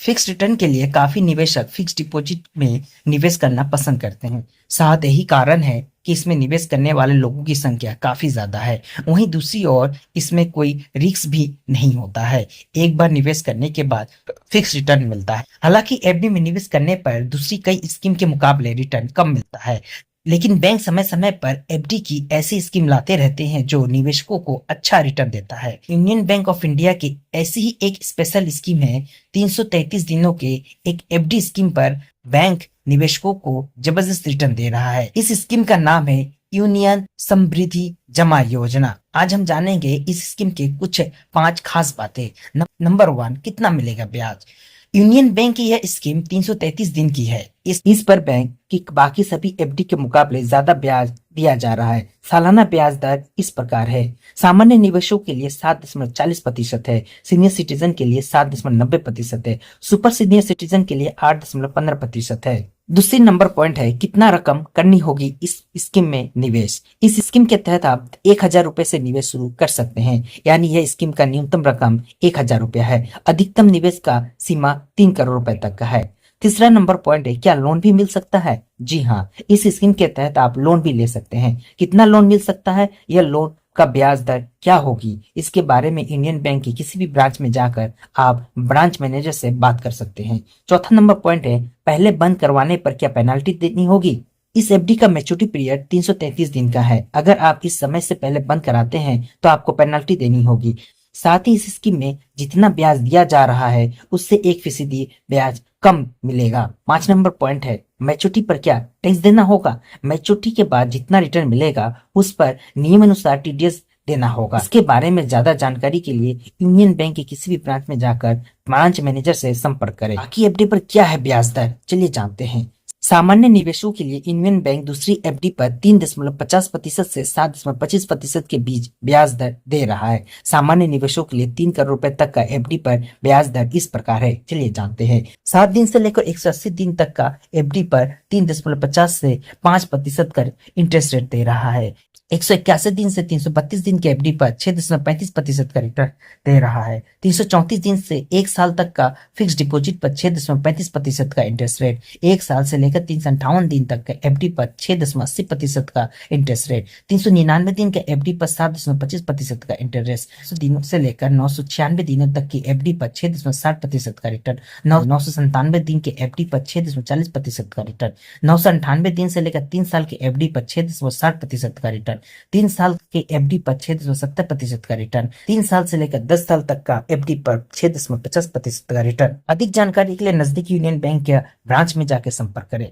Fix return के लिए काफी निवेशक फिक्स डिपॉजिट में निवेश करना पसंद करते हैं। शायद यही कारण है कि इसमें निवेश करने वाले लोगों की संख्या काफी ज्यादा है। वहीं दूसरी ओर इसमें कोई रिस्क भी नहीं होता है। एक बार निवेश करने के बाद फिक्स रिटर्न मिलता है। हालांकि एफडी में निवेश करने पर दूसरी कई स्कीम के मुकाबले रिटर्न कम मिलता है, लेकिन बैंक समय समय पर एफडी की ऐसी स्कीम लाते रहते हैं जो निवेशकों को अच्छा रिटर्न देता है। यूनियन बैंक ऑफ इंडिया की ऐसी ही एक स्पेशल स्कीम है। 333 दिनों के एक एफडी स्कीम पर बैंक निवेशकों को जबरदस्त रिटर्न दे रहा है। इस स्कीम का नाम है यूनियन समृद्धि जमा योजना। आज हम जानेंगे इस स्कीम के कुछ 5 खास बातें। नंबर 1, कितना मिलेगा ब्याज। यूनियन बैंक की यह स्कीम 333 दिन की है। इस पर बैंक की बाकी सभी एफडी के मुकाबले ज्यादा ब्याज दिया जा रहा है। सालाना ब्याज दर इस प्रकार है। सामान्य निवेशों के लिए 7.40% है। सीनियर सिटीजन के लिए 7.90% है। सुपर सीनियर सिटीजन के लिए 8.15% है। दूसरी नंबर पॉइंट है कितना रकम करनी होगी इस स्कीम में निवेश। इस स्कीम के तहत आप 1,000 रुपए से निवेश शुरू कर सकते हैं, यानी यह स्कीम का न्यूनतम रकम 1,000 रुपया है। अधिकतम निवेश का सीमा 3 करोड़ रुपए तक का है। तीसरा नंबर पॉइंट है क्या लोन भी मिल सकता है। जी हाँ, इस स्कीम के तहत आप लोन भी ले सकते हैं। कितना लोन मिल सकता है, यह लोन का ब्याज दर क्या होगी, इसके बारे में इंडियन बैंक की किसी भी ब्रांच में जाकर आप ब्रांच मैनेजर से बात कर सकते हैं। चौथा नंबर पॉइंट है पहले बंद करवाने पर क्या पेनाल्टी देनी होगी। इस एफडी का मैच्योरिटी पीरियड 333 दिन का है। अगर आप इस समय से पहले बंद कराते हैं तो आपको पेनाल्टी देनी होगी। साथ ही इस स्कीम में जितना ब्याज दिया जा रहा है उससे 1% ब्याज कम मिलेगा। 5 नंबर पॉइंट है मैच्योरिटी पर क्या टैक्स देना होगा। मैच्योरिटी के बाद जितना रिटर्न मिलेगा उस पर नियम अनुसार टीडीएस देना होगा। इसके बारे में ज्यादा जानकारी के लिए यूनियन बैंक के किसी भी ब्रांच में जाकर ब्रांच मैनेजर से संपर्क करें। बाकी एफडी पर क्या है ब्याज दर, चलिए जानते हैं। सामान्य निवेशों के लिए यूनियन बैंक दूसरी एफडी पर 3.50% से 7.25% के बीच ब्याज दर दे रहा है। सामान्य निवेशों के लिए 3 करोड़ रुपए तक का एफडी पर ब्याज दर इस प्रकार है, चलिए जानते हैं। 7 दिन से लेकर 180 दिन तक का एफडी पर 3.50 से 5% का इंटरेस्ट रेट दे रहा है। 181 दिन से 332 दिन के एफडी पर 6.35% का रिटर्न दे रहा है। 334 दिन से 1 साल तक का फिक्स डिपॉजिट पर 6.35% का इंटरेस्ट रेट। 1 साल से लेकर 358 दिन तक का एफडी पर 6.80% का इंटरेस्ट रेट। 399 दिन के एफडी पर 7.25% का इंटरेस्ट। 900 दिनों से लेकर 996 दिनों तक की एफडी पर 6.60% का रिटर्न। 997 दिन के एफडी पर 6.40% का रिटर्न। 998 दिन से लेकर 3 साल के एफडी पर 6.60% का रिटर्न। 3 साल के एफडी पर 6.70% का रिटर्न। 3 साल से लेकर 10 साल तक का एफडी पर 6.50% का रिटर्न। अधिक जानकारी के लिए नजदीकी यूनियन बैंक या ब्रांच में जाकर संपर्क करें।